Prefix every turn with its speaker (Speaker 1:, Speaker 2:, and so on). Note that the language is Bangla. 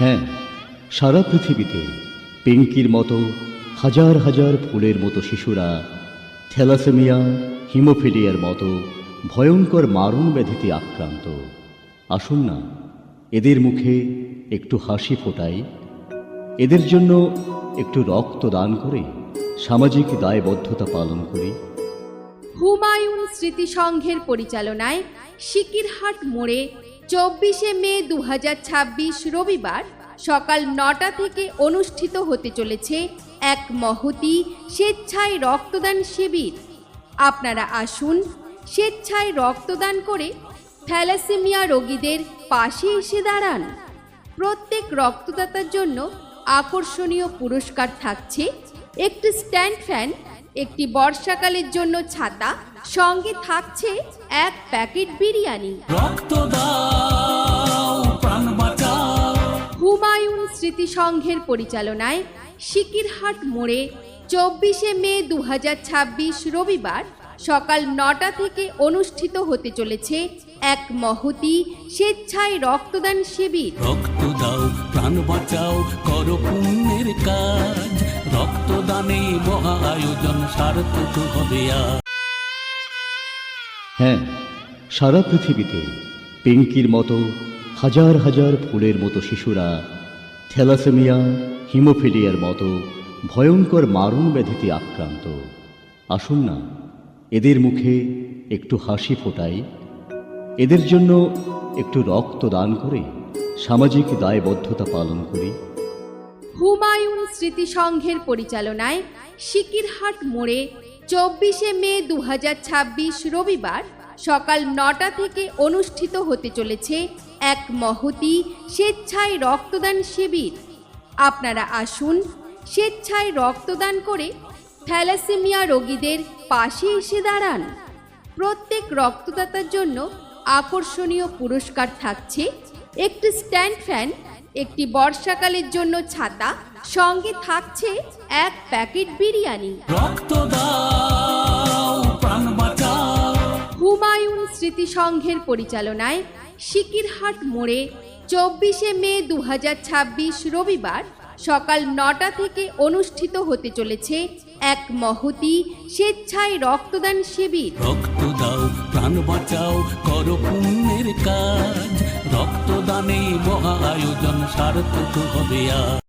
Speaker 1: হ্যাঁ, সারা পৃথিবীতে পিঙ্কির মতো হাজার হাজার ফুলের মতো শিশুরা থ্যালাসেমিয়া, হিমোফিলিয়ার মতো ভয়ঙ্কর মারণ ব্যাধিতে আক্রান্ত। আসুন না, এদের মুখে একটু হাসি ফোটাই, এদের জন্য একটু রক্ত দান করে সামাজিক দায়বদ্ধতা পালন করি।
Speaker 2: হুমায়ুন স্মৃতি সংঘের পরিচালনায় সিকিরহাট মোড়ে 24শে মে 2026 রবিবার সকাল 9টা থেকে অনুষ্ঠিত হতে চলেছে এক মহতী স্বেচ্ছায় রক্তদান শিবির। আপনারা আসুন, স্বেচ্ছায় রক্তদান করে থ্যালাসেমিয়া রোগীদের পাশে এসে দাঁড়ান। প্রত্যেক রক্তদাতার জন্য আকর্ষণীয় পুরস্কার থাকছে একটি স্ট্যান্ড ফ্যান, একটি বর্ষাকালের জন্য ছাতা, সঙ্গে থাকছে এক প্যাকেট বিরিয়ানি। হুমায়ুন স্মৃতি সংঘের পরিচালনায় সিকিরহাট মোড়ে 24শে মে 2026 রবিবার সকাল 9টা থেকে অনুষ্ঠিত হতে চলেছে এক মহতী স্বেচ্ছায় রক্তদান শিবির।
Speaker 3: রক্ত দাও, প্রাণ বাঁচাও, করো পুণ্যের কাজ। রক্তদানে মহা আয়োজন সার্থক হবে আজ।
Speaker 1: হ্যাঁ, সারা পৃথিবীতে পিঙ্কির মতো হাজার হাজার ফুলের মতো শিশুরা থ্যালাসেমিয়া, হিমোফিলিয়ার মতো ভয়ঙ্কর মারণ ব্যাধিতে আক্রান্ত। আসুন না, এদের মুখে একটু হাসি ফোটাই, এদের জন্য একটু রক্ত দান করে সামাজিক দায়বদ্ধতা পালন করি।
Speaker 2: হুমায়ুন স্মৃতি সংঘের পরিচালনায় সিকিরহাট মোড়ে 24শে মে 2026 রবিবার সকাল 9টা থেকে অনুষ্ঠিত হতে চলেছে এক মহতী স্বেচ্ছায় রক্তদান শিবির। আপনারা আসুন, স্বেচ্ছায় রক্তদান করে থ্যালাসেমিয়া রোগীদের পাশে এসে দাঁড়ান। প্রত্যেক রক্তদাতার জন্য আকর্ষণীয় পুরস্কার থাকছে একটি স্ট্যান্ড ফ্যান, একটি বর্ষাকালের জন্য ছাতা, সঙ্গে থাকছে এক প্যাকেট বিরিয়ানি। হুমায়ুন স্মৃতি সংঘের পরিচালনায় সিকিরহাট মোড়ে 24শে মে 2026 রবিবার সকাল 9টা থেকে অনুষ্ঠিত হতে চলেছে এক মহতী স্বেচ্ছায় রক্তদান শিবির।
Speaker 3: রক্ত দাও, প্রাণ বাঁচাও, করো পুণ্যের কাজ। রক্তদানে মহা আয়োজন সার্থক হবে আজ।